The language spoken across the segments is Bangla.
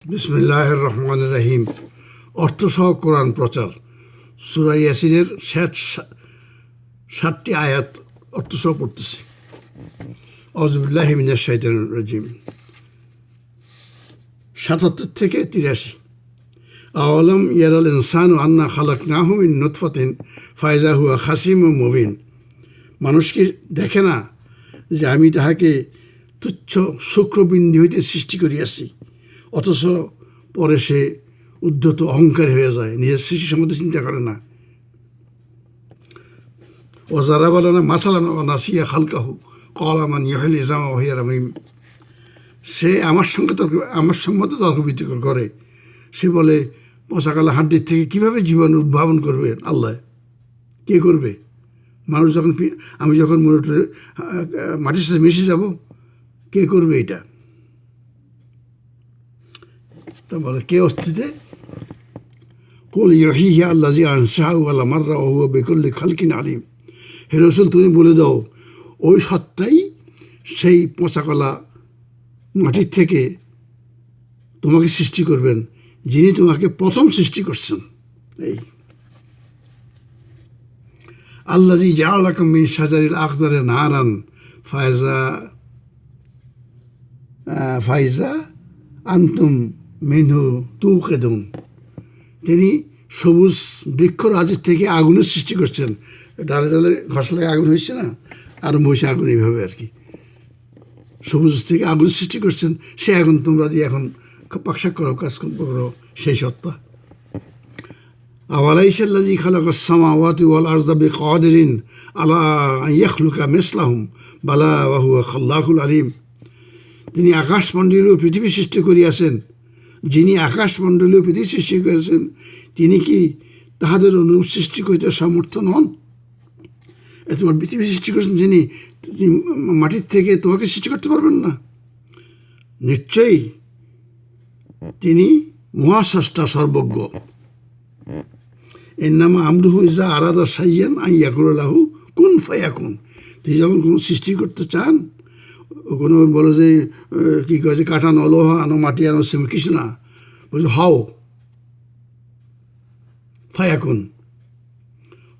বিসমিল্লাহির রহমানির রহিম। অর্থসহ কোরআন প্রচার। সূরা ইয়াসিনের 60টি আয়াত অর্থসহ পড়তেছি। আউযু বিল্লাহি মিনাশ শাইতানির রাজিম। 77 থেকে 83। আওয়ালাম ইয়ারাল ইনসানু আন্না খালাকনাহু মিন নুতফাতিন ফাইজা হুয়া খাসিমুম মুবিন। মানুষ কি দেখে না যে আমি তাহাকে তুচ্ছ শুক্রবিন্দু হইতে সৃষ্টি করিয়াছি, অথচ পরে সে উদ্ধত অহংকারী হয়ে যায়, নিজের সৃষ্টি সম্বন্ধে চিন্তা করে না। ও যারা বলে না মাসালান ও নাসিয়া খালকাহু কলামান ইহল ইজামা ওহিয়া রামিম। সে আমার সম্বন্ধে তর্ক বিতর্ক করে। সে বলে পচাকালা হাড্ডির থেকে কীভাবে জীবন উদ্ভাবন করবে আল্লাহ? কে করবে? মানুষ যখন আমি যখন মাটির সাথে মিশে যাব, কে করবে এটা? তা বলে কে অস্তিত্বে? কুল ইউহিহি আল্লাযী আনশাহু আওয়ালা মাররা ওয়া হুয়া বিকুল্লি খালকিন আলিম। হে রাসূল, তুমি বলে দাও, ওই সত্তাই সেই পচাকলা মাটির থেকে তোমাকে সৃষ্টি করবেন, যিনি তোমাকে প্রথম সৃষ্টি করছেন। এই আল্লাযী জাআলা লাকুম মিন শাজারিল আখদারি নারান ফাইজা আনতুম মিনহু তুকিদুন। তিনি সবুজ বৃক্ষরাজের থেকে আগুনের সৃষ্টি করছেন। ডালে ডালে ঘষলায় আগুন হয়েছে না, আরম্ভ হয়েছে আগুন, এইভাবে আর কি। সবুজ থেকে আগুন সৃষ্টি করছেন, সে আগুন তোমরা দিয়ে এখন পাকশাক করো, কাজ করো, সেই সত্তা। আওয়ালাইসাল্লাযী খালাকাস সামাওয়াতি ওয়াল আরযা বিকাদিরিন আলা আন ইয়াখলুকা মিসলাহুম বালা ওয়া হুয়া খাল্লাকুল আলিম। তিনি আকাশমণ্ডলীয় পৃথিবী সৃষ্টি করিয়াছেন, যিনি আকাশমণ্ডলীয় পৃথিবী সৃষ্টি করেছেন, তিনি কি তাহাদের অনুরূপ সৃষ্টি করিতে সমর্থ নন? তোমার পৃথিবী সৃষ্টি করেছেন যিনি, মাটির থেকে তোমাকে সৃষ্টি করতে পারবেন না? নিশ্চয়ই তিনি মহাস্রষ্টা, সর্বজ্ঞ। এর নাম আমরুহু ইজা আরাদা শাইয়ান আন ইয়াকুলা লাহু কুন ফায়াকুন। তিনি যখন কোনো সৃষ্টি করতে চান, কোনো বলো যে কী কয় যে কাঠ আনো, লোহা আনো, মাটি আনো, সিমেন্ট, কিছু না, বলছে হাও ফায়াকুন।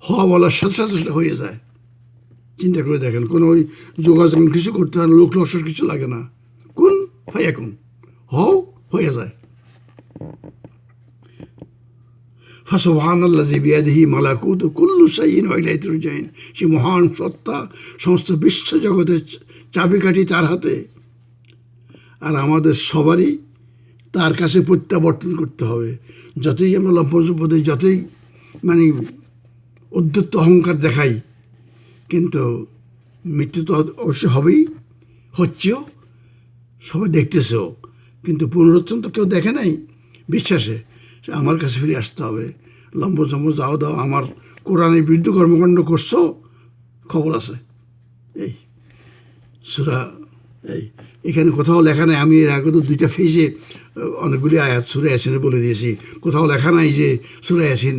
হওয়া বলার সাথে সাথে সেটা হয়ে যায়। চিন্তা করে দেখেন, কোনো ওই যোগাযোগ কিছু করতে হয় না, লোক লসর কিছু লাগে না, কুন ফায়াকুন, হও হয়ে যায়। ফাসুবহানাল্লাযী বিয়াদিহি মালাকুতু কুল্লি শাইইন ওয়া ইলাইহি তুরজাউন। সে মহান সত্তা, সমস্ত বিশ্ব জগতের চাবিকাঠি তার হাতে। আর আমাদের সবারই তার কাছে প্রত্যাবর্তন করতে হবে। যতই আমরা লম্পপদে, যতই উদ্ধত্ত অহংকার দেখাই, কিন্তু মৃত্যু তো অবশ্য হবেই, হচ্ছেও, সবাই দেখতেছেও, কিন্তু পুনরুত্থান তো কেউ দেখে নাই। বিশ্বাসে আমার কাছে ফিরে আসতে হবে। লম্বজম্ব যাও দাও, আমার কোরআনের বিরুদ্ধে কর্মকাণ্ড করছো, খবর আছে। এই সূরা, এখানে কোথাও লেখা নাই, আমি এর আগে তো 2টা ফেজে অনেকগুলি আয়াত সূরা ইয়াসিনে বলে দিয়েছি, কোথাও লেখা নাই যে সূরা ইয়াসিন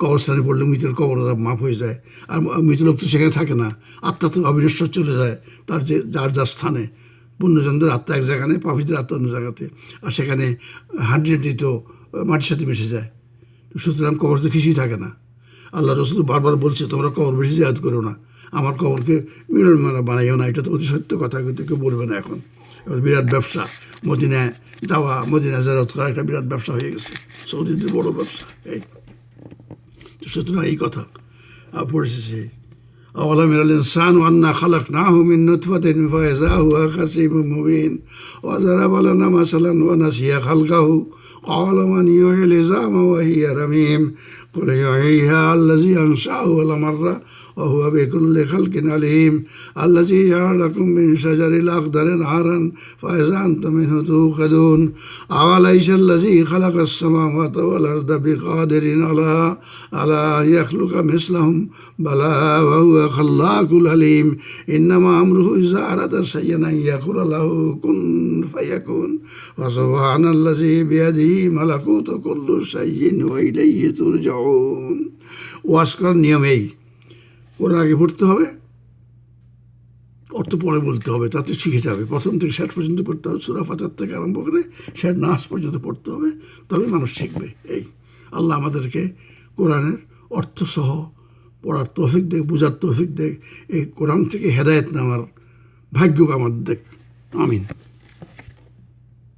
কবরস্থানে পড়লে মৃতের কবর মাফ হয়ে যায়। আর মৃত লোক তো সেখানে থাকে না, আত্মা তো অবিনশ্বর চলে যায় তার যে যার স্থানে। পুণ্যজনদের আত্মা এক জায়গানে, পাপীদের আত্মা অন্য জায়গাতে, আর সেখানে হাড্ডি তো মাটির সাথে মিশে যায়। সুতরাং কবর তো কিছুই থাকে না। আল্লাহ রাসূল বারবার বলছে, তোমরা কবর বেশি জিয়ারত করো না, আমার কবরকে মিলনমেলা বানাইও না। এটা তো অতি সত্য কথা, কিন্তু কেউ বলবে না এখন। এবার বিরাট ব্যবসা, মদিনায় যাওয়া, মদিনায় জিয়ারত করা একটা বিরাট ব্যবসা হয়ে গেছে, সৌদিদের বড় ব্যবসা। এই সুতরাং এই কথা পড়েছে। আওয়ালাম ইয়ারাল ইনসানু আন্না খালাকনাহু মিন নুতফাতিন ফাইযা হুয়া খাসিমুম মুবিন ওয়া যারাবা লানা মাসালান ওয়া নাসিয়া খালকাহু ক্বালা মান ইউহিল ইজামা ওয়া হিয়া রামীম। কুল ইউহিহা আল্লাযী আনশাহু আওয়ালা মাররা ওয়া হুয়া বিকুল্লি খালকিন আলিম। আল্লাযী জাআলা লাকুম মিন শাজারিল আখদারি নারান ফাইযা আনতুম মিনহু তুকিদুন। আওয়ালাইসাল্লাযী খালাকাস সামাওয়াতি ওয়াল আরদা বিকাদিরিন আলা আন ইয়াখলুকা মিসলাহুম বালা ওয়া হুয়া খাল্লাকুল আলিম। ইন্নামা আমরুহু ইযা আরাদা শাইআন আন ইয়াকুলা লাহু কুন ফায়াকুন। ফাসুবহানাল্লাযী বিয়াদিহি মালাকুতু কুল্লি শাইইন ওয়া ইলাইহি তুরজাউন। ওয়াজ করার নিয়ম এই, ওর আগে পড়তে হবে, অর্থ পরে বলতে হবে, তাতে শিখে যাবে। প্রথম থেকে শেষ পর্যন্ত পড়তে হবে, সূরা ফাতিহা থেকে আরম্ভ করে শেষ নাস পর্যন্ত পড়তে হবে, তবেই মানুষ শিখবে। এই আল্লাহ আমাদেরকে কোরআনের অর্থসহ পড়ার তৌফিক দেখ, বোঝার তৌফিক দেখ, এই কোরআন থেকে হেদায়েত নেওয়ার ভাগ্য আমাদের দেখ। আমিন।